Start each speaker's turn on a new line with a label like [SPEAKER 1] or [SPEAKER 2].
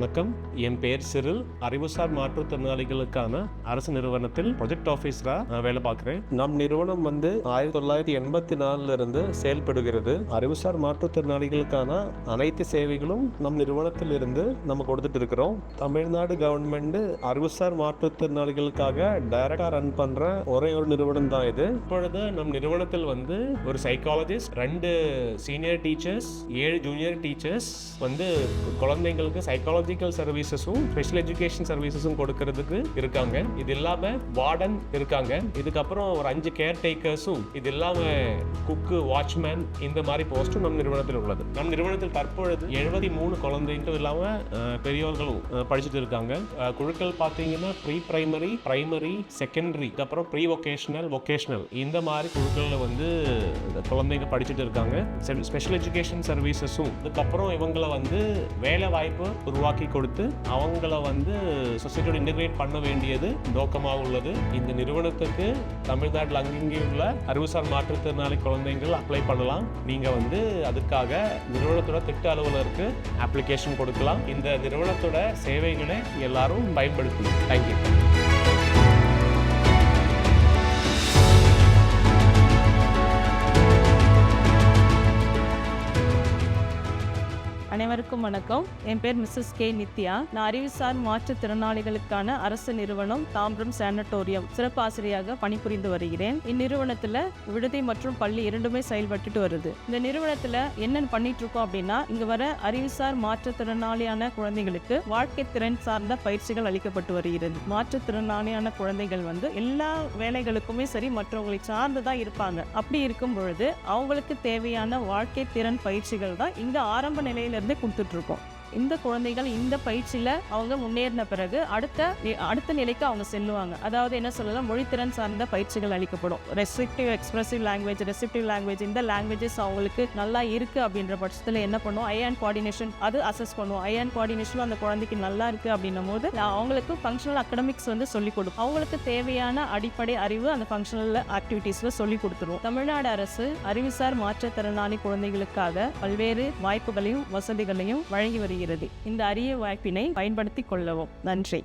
[SPEAKER 1] வணக்கம். என் பேர் சிறில். அறிவுசார் மாற்றுத்திறனாளிகளுக்கான அரசு நிறுவனத்தில் ப்ராஜெக்ட் ஆஃபீஸராக வேலை பார்க்குறேன். நம் நிறுவனம் 1984 இருந்து செயல்படுகிறது. அறிவுசார் மாற்றுத்திறனாளிகளுக்கான அனைத்து சேவைகளும் நம் நிறுவனத்தில் இருந்து நம்ம கொடுத்துட்டு இருக்கிறோம். தமிழ்நாடு கவர்மெண்ட் அறிவுசார் மாற்றுத்திறனாளிகளுக்காக டைரக்டா ரன் பண்ற ஒரே ஒரு நிறுவனம் தான் இது. இப்பொழுது நம் நிறுவனத்தில் ஒரு psychologist, 2 senior teachers, 7 junior teachers குழந்தைங்களுக்கு சைக்காலஜிக்கல் சர்வீசஸும் ஸ்பெஷல் எஜுகேஷன் சர்வீசஸும் கொடுக்கறதுக்கு இருக்காங்க. இது இல்லாம வார்டன் இருக்காங்க. இதுக்கப்புறம் ஒரு 5 கேர் டேக்கர்ஸும், இது இல்லாம குக்கு, வாட்ச்மேன், இந்த மாதிரி போஸ்டும் நம் நிறுவனத்தில் உள்ளது. நம் நிறுவனத்தில் தற்பொழுது 73 குழந்தைங்க இல்லாம பெரியோர்களும் படிச்சுட்டு இருக்காங்க. குழுக்கள் பார்த்தீங்கன்னா ப்ரீ பிரைமரி, பிரைமரி, செகண்டரி, அப்புறம் ப்ரீ வொகேஷனல், வொகேஷனல், இந்த மாதிரி குழுக்களில் குழந்தைங்க படிச்சுட்டு இருக்காங்க. ஸ்பெஷல் எஜுகேஷன் சர்வீசஸும் இதுக்கப்புறம் இவங்களை வேலை வாய்ப்பு உருவாக்கி கொடுத்து அவங்கள சொசைட்டியோட இன்டகிரேட் பண்ண வேண்டியது நோக்கமாக உள்ளது. இந்த நிறுவனத்துக்கு தமிழ்நாட்டில் அங்கேயுள்ள அறிவுசார் மாற்றுத்திறனாளி குழந்தைகள் அப்ளை பண்ணலாம். நீங்க அதுக்காக நிறுவனத்தோட திட்ட அலுவலருக்கு அப்ளிகேஷன் கொடுக்கலாம். இந்த நிறுவனத்தோட சேவைகளை எல்லாரும் பயன்படுத்தணும். தேங்க்யூ.
[SPEAKER 2] அனைவருக்கும் வணக்கம். என் பேர் மிஸ்ஸஸ் கே நித்யா. நான் அறிவுசார் மாற்றுத்திறனாளிகளுக்கான அரசு நிறுவனம் தாம்பரம் சானட்டோரியம் சிறப்பு ஆசிரியராக பணிபுரிந்து வருகிறேன். இந்நிறுவனத்தில் விடுதி மற்றும் பள்ளி இரண்டுமே செயல்பட்டு வருது. இந்த நிறுவனத்தில் என்னென்ன பண்ணிட்டு இருக்கோம் அப்படின்னா, இங்க வர அறிவுசார் மாற்றுத்திறனாளியான குழந்தைகளுக்கு வாழ்க்கை திறன் சார்ந்த பயிற்சிகள் அளிக்கப்பட்டு வருகிறது. மாற்றுத்திறனாளியான குழந்தைகள் எல்லா வேலைகளுக்குமே சரி மற்றவங்களை சார்ந்துதான் இருப்பாங்க. அப்படி இருக்கும் பொழுது அவங்களுக்கு தேவையான வாழ்க்கை திறன் பயிற்சிகள் தான் இங்க ஆரம்ப நிலையில கொடுத்துட்டு இருக்கோம். இந்த குழந்தைகள் இந்த பயிற்சியில அவங்க முன்னேறின பிறகு அடுத்த நிலைக்கு அவங்க செல்லுவாங்க. அதாவது என்ன சொல்லலாம், மொழித்திறன் சார்ந்த பயிற்சிகள் அளிக்கப்படும். Restrictive, expressive language, receptive language, இந்த லாங்குவேஜஸ் அவங்களுக்கு நல்லா இருக்கு அப்படின்ற பட்சத்தில் என்ன பண்ணுவோம், ஐ அண்ட் கோஆர்டினேஷன் அது அசஸ் பண்ணுவோம். ஐ அண்ட் கோஆர்டினேஷன் அந்த குழந்தைக்கு நல்லா இருக்கு அப்படின்னும் போது அவங்களுக்கு ஃபங்க்ஷனல் அகடமிக்ஸ் சொல்லிக் கொடுக்கும். அவங்களுக்கு தேவையான அடிப்படை அறிவு அந்த ஃபங்க்ஷனல் ஆக்டிவிட்டீஸ்ல சொல்லி கொடுத்துருவோம். தமிழ்நாடு அரசு அறிவுசார் மாற்றுத்திறனாளி குழந்தைகளுக்காக பல்வேறு வாய்ப்புகளையும் வசதிகளையும் வழங்கி வருகிறது. இந்த அரிய வாய்ப்பினை பயன்படுத்திக் கொள்ளவும். நன்றி.